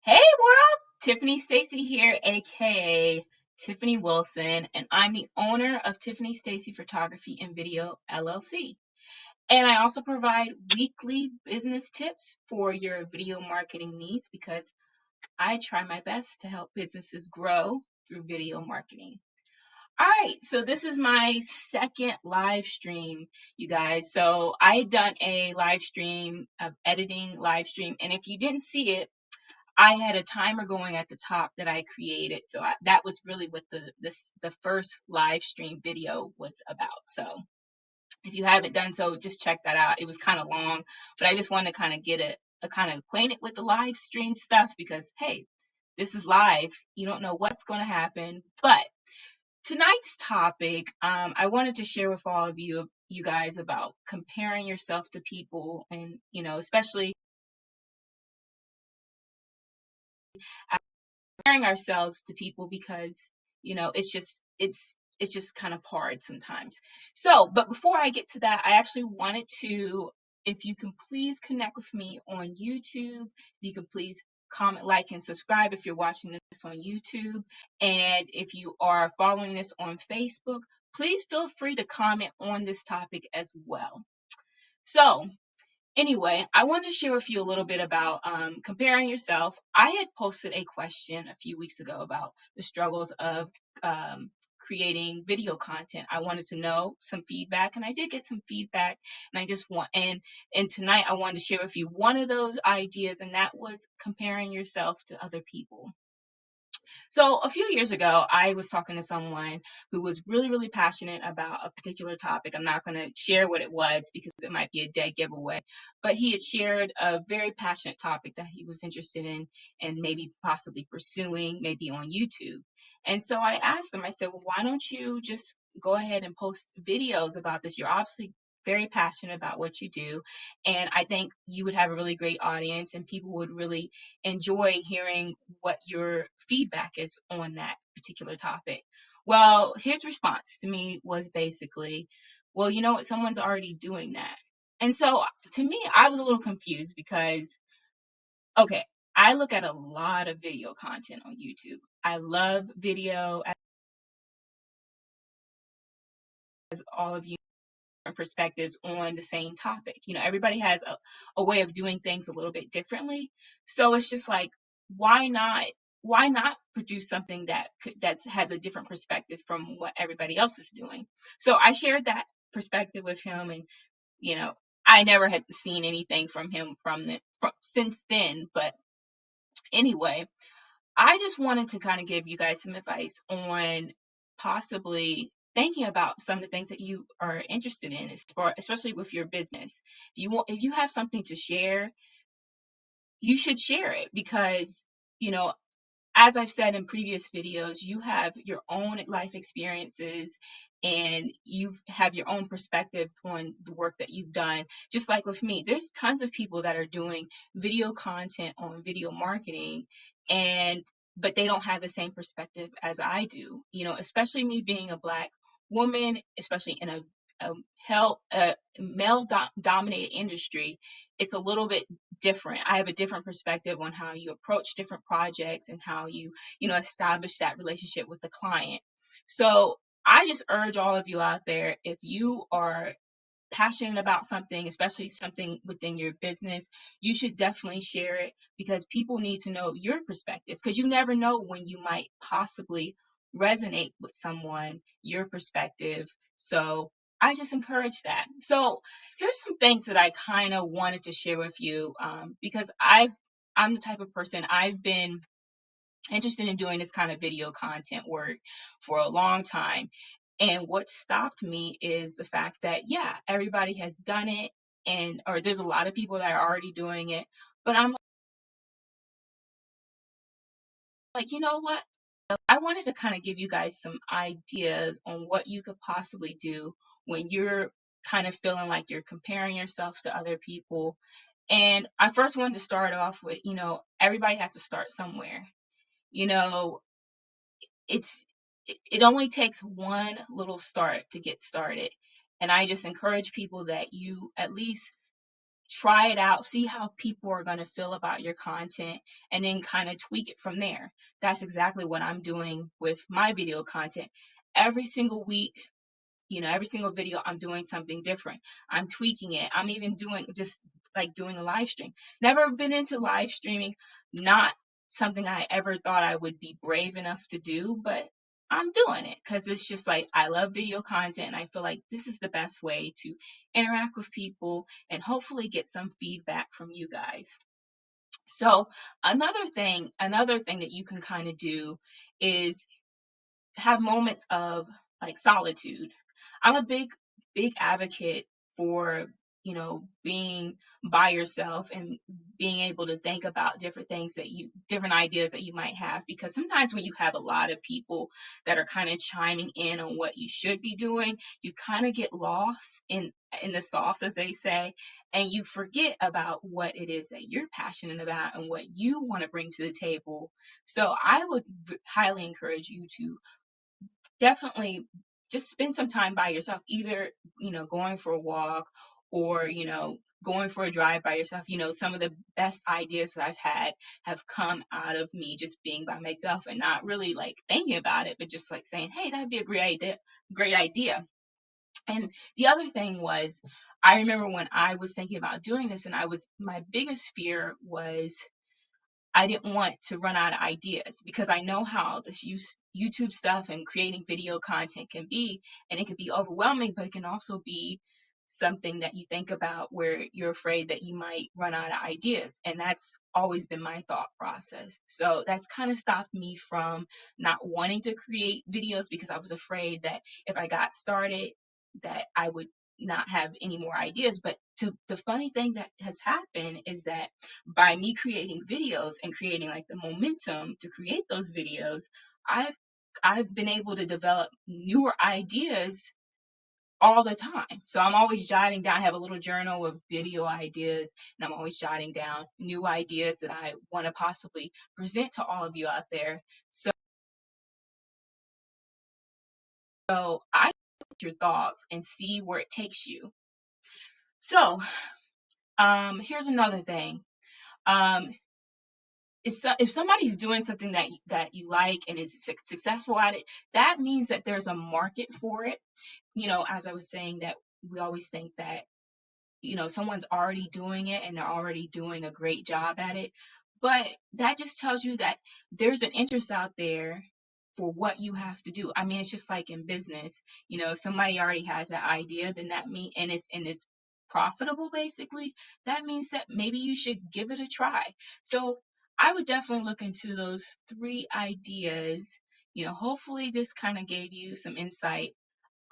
Hey world, Tiffany Stacy here, aka Tiffany Wilson, and I'm the owner of Tiffany Stacy Photography and Video LLC. And I also provide weekly business tips for your video marketing needs because I try my best to help businesses grow through video marketing. All right, so this is my second live stream, you guys. So I had done a live stream of editing live stream, and if you didn't see it, I had a timer going at the top that I created. So that was really what the first live stream video was about. So if you haven't done so, just check that out. It was kind of long, but I just wanted to kind of get a kind of acquainted with the live stream stuff because hey, this is live. You don't know what's going to happen. But tonight's topic, I wanted to share with all of you guys about comparing yourself to people, and especially comparing ourselves to people because it's just kind of hard sometimes. So but before I get to that, I actually wanted to, if you can please connect with me on YouTube, if you can please comment, like, and subscribe if you're watching this on YouTube, and if you are following this on Facebook, please feel free to comment on this topic as well. So anyway, I wanted to share with you a little bit about comparing yourself. I had posted a question a few weeks ago about the struggles of creating video content. I wanted to know some feedback, and I did get some feedback. And I just want and tonight I wanted to share with you one of those ideas, and that was comparing yourself to other people. So a few years ago, I was talking to someone who was really, really passionate about a particular topic. I'm not going to share what it was because it might be a dead giveaway, but he had shared a very passionate topic that he was interested in and maybe possibly pursuing, maybe on YouTube. And so I asked him, I said, well, why don't you just go ahead and post videos about this? You're obviously very passionate about what you do. And I think you would have a really great audience and people would really enjoy hearing what your feedback is on that particular topic. Well, his response to me was basically, well, you know what, someone's already doing that. And so to me, I was a little confused because, okay, I look at a lot of video content on YouTube. I love video, as all of you perspectives on the same topic. Everybody has a way of doing things a little bit differently. So it's just like, why not? Why not produce something that has a different perspective from what everybody else is doing? So I shared that perspective with him, and you know, I never had seen anything from him since then. But anyway, I just wanted to kind of give you guys some advice on possibly thinking about some of the things that you are interested in, especially with your business. If you have something to share, you should share it because, you know, as I've said in previous videos, you have your own life experiences and you have your own perspective on the work that you've done. Just like with me, there's tons of people that are doing video content on video marketing, and but they don't have the same perspective as I do. Especially me being a Black woman, especially in a male dominated industry, it's a little bit different. I have a different perspective on how you approach different projects and how you establish that relationship with the client. So I just urge all of you out there, if you are passionate about something, especially something within your business, you should definitely share it because people need to know your perspective, because you never know when you might possibly resonate with someone, your perspective. So I just encourage that. So here's some things that I kind of wanted to share with you, because I'm the type of person, I've been interested in doing this kind of video content work for a long time. And what stopped me is the fact that, yeah, everybody has done it, or there's a lot of people that are already doing it. But I'm like, you know what? I wanted to kind of give you guys some ideas on what you could possibly do when you're kind of feeling like you're comparing yourself to other people. And I first wanted to start off with, everybody has to start somewhere. You know, it's it only takes one little start to get started. And I just encourage people that you at least try it out, see how people are going to feel about your content, and then kind of tweak it from there. That's exactly what I'm doing with my video content. Every single week, every single video, I'm doing something different. I'm tweaking it. I'm even doing just like doing a live stream. Never been into live streaming, not something I ever thought I would be brave enough to do, but I'm doing it because it's just like I love video content and I feel like this is the best way to interact with people and hopefully get some feedback from you guys. So another thing that you can kind of do is have moments of like solitude. I'm a big advocate for, being by yourself and being able to think about different ideas that you might have. Because sometimes when you have a lot of people that are kind of chiming in on what you should be doing, you kind of get lost in the sauce, as they say, and you forget about what it is that you're passionate about and what you want to bring to the table. So I would highly encourage you to definitely just spend some time by yourself, either, going for a walk or, going for a drive by yourself. Some of the best ideas that I've had have come out of me just being by myself and not really like thinking about it, but just like saying, hey, that'd be a great idea. And the other thing was, I remember when I was thinking about doing this, and my biggest fear was I didn't want to run out of ideas because I know how this YouTube stuff and creating video content can be, and it can be overwhelming, but it can also be something that you think about where you're afraid that you might run out of ideas. And that's always been my thought process. So that's kind of stopped me from not wanting to create videos because I was afraid that if I got started, that I would not have any more ideas. But the funny thing that has happened is that by me creating videos and creating like the momentum to create those videos, I've I've been able to develop newer ideas all the time. So I'm always jotting down, I have a little journal of video ideas, and I'm always jotting down new ideas that I want to possibly present to all of you out there. So I get your thoughts and see where it takes you. So here's another thing. Um, if somebody's doing something that you like and is successful at it, that means that there's a market for it. As I was saying, that we always think that someone's already doing it and they're already doing a great job at it, but that just tells you that there's an interest out there for what you have to do. I mean, it's just like in business. If somebody already has that idea, then that mean and it's profitable, basically, that means that maybe you should give it a try. So I would definitely look into those three ideas. Hopefully this kind of gave you some insight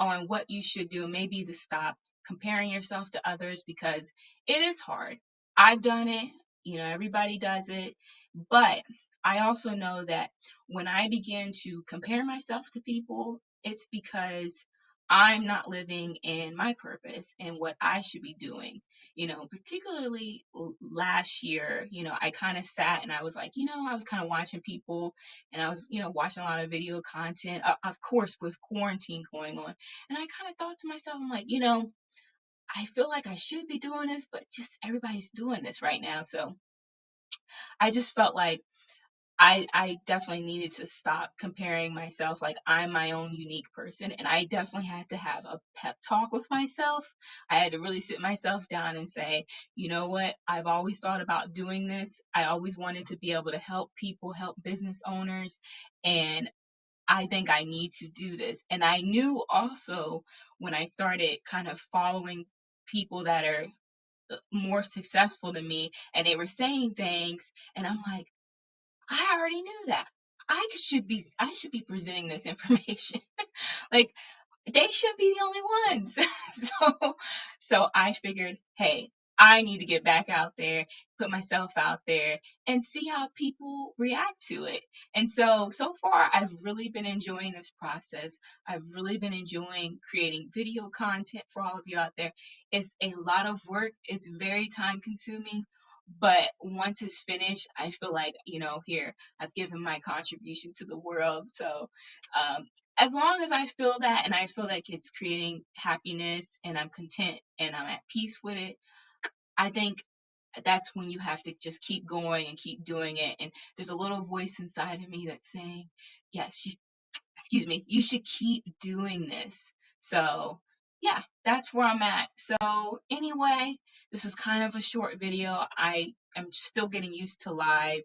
on what you should do, maybe to stop comparing yourself to others, because it is hard. I've done it, everybody does it, but I also know that when I begin to compare myself to people, it's because I'm not living in my purpose and what I should be doing. Particularly last year, I kind of sat and I was like, I was kind of watching people, and I was, watching a lot of video content, of course, with quarantine going on. And I kind of thought to myself, I'm like, I feel like I should be doing this, but just everybody's doing this right now. So I just felt like I definitely needed to stop comparing myself. Like, I'm my own unique person, and I definitely had to have a pep talk with myself. I had to really sit myself down and say, you know what? I've always thought about doing this. I always wanted to be able to help people, help business owners, and I think I need to do this. And I knew also when I started kind of following people that are more successful than me, and they were saying things, and I'm like, I already knew that. I should be presenting this information. Like, they shouldn't be the only ones. So I figured, hey, I need to get back out there, put myself out there, and see how people react to it. And so far, I've really been enjoying this process. I've really been enjoying creating video content for all of you out there. It's a lot of work. It's very time consuming. But once it's finished, I feel like, here, I've given my contribution to the world. So, as long as I feel that and I feel like it's creating happiness and I'm content and I'm at peace with it, I think that's when you have to just keep going and keep doing it. And there's a little voice inside of me that's saying, yes, excuse me, you should keep doing this. So yeah, that's where I'm at. So anyway, this was kind of a short video. I am still getting used to live.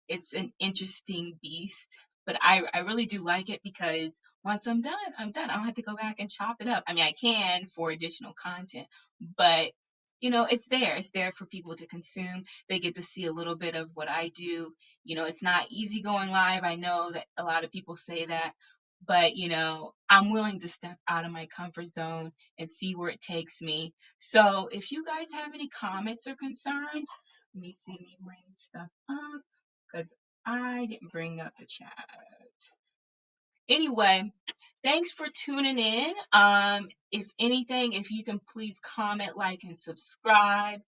It's an interesting beast, but I really do like it because once I'm done, I'm done. I don't have to go back and chop it up. I mean, I can for additional content, but it's there. It's there for people to consume. They get to see a little bit of what I do. It's not easy going live. I know that a lot of people say that, but I'm willing to step out of my comfort zone and see where it takes me. So if you guys have any comments or concerns, let me see me bring stuff up because I didn't bring up the chat. Anyway, thanks for tuning in. If anything, if you can please comment, like, and subscribe.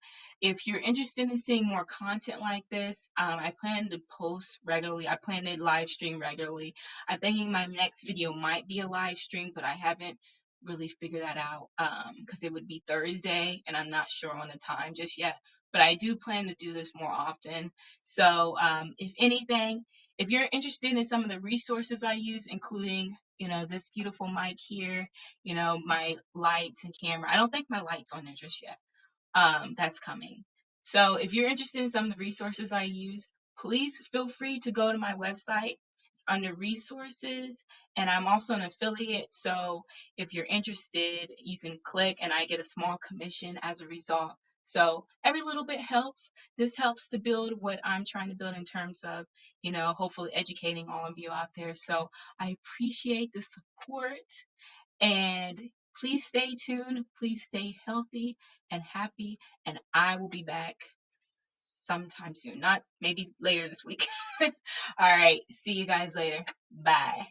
If you're interested in seeing more content like this, I plan to post regularly. I plan to live stream regularly. I'm thinking my next video might be a live stream, but I haven't really figured that out because it would be Thursday, and I'm not sure on the time just yet. But I do plan to do this more often. So if anything, if you're interested in some of the resources I use, including, this beautiful mic here, my lights and camera. I don't think my light's on there just yet. That's coming. So if you're interested in some of the resources I use, please feel free to go to my website. It's under resources, and I'm also an affiliate. So if you're interested, you can click and I get a small commission as a result. So every little bit helps. This helps to build what I'm trying to build in terms of, hopefully educating all of you out there. So I appreciate the support. And please stay tuned. Please stay healthy and happy. And I will be back sometime soon. Not maybe later this week. All right. See you guys later. Bye.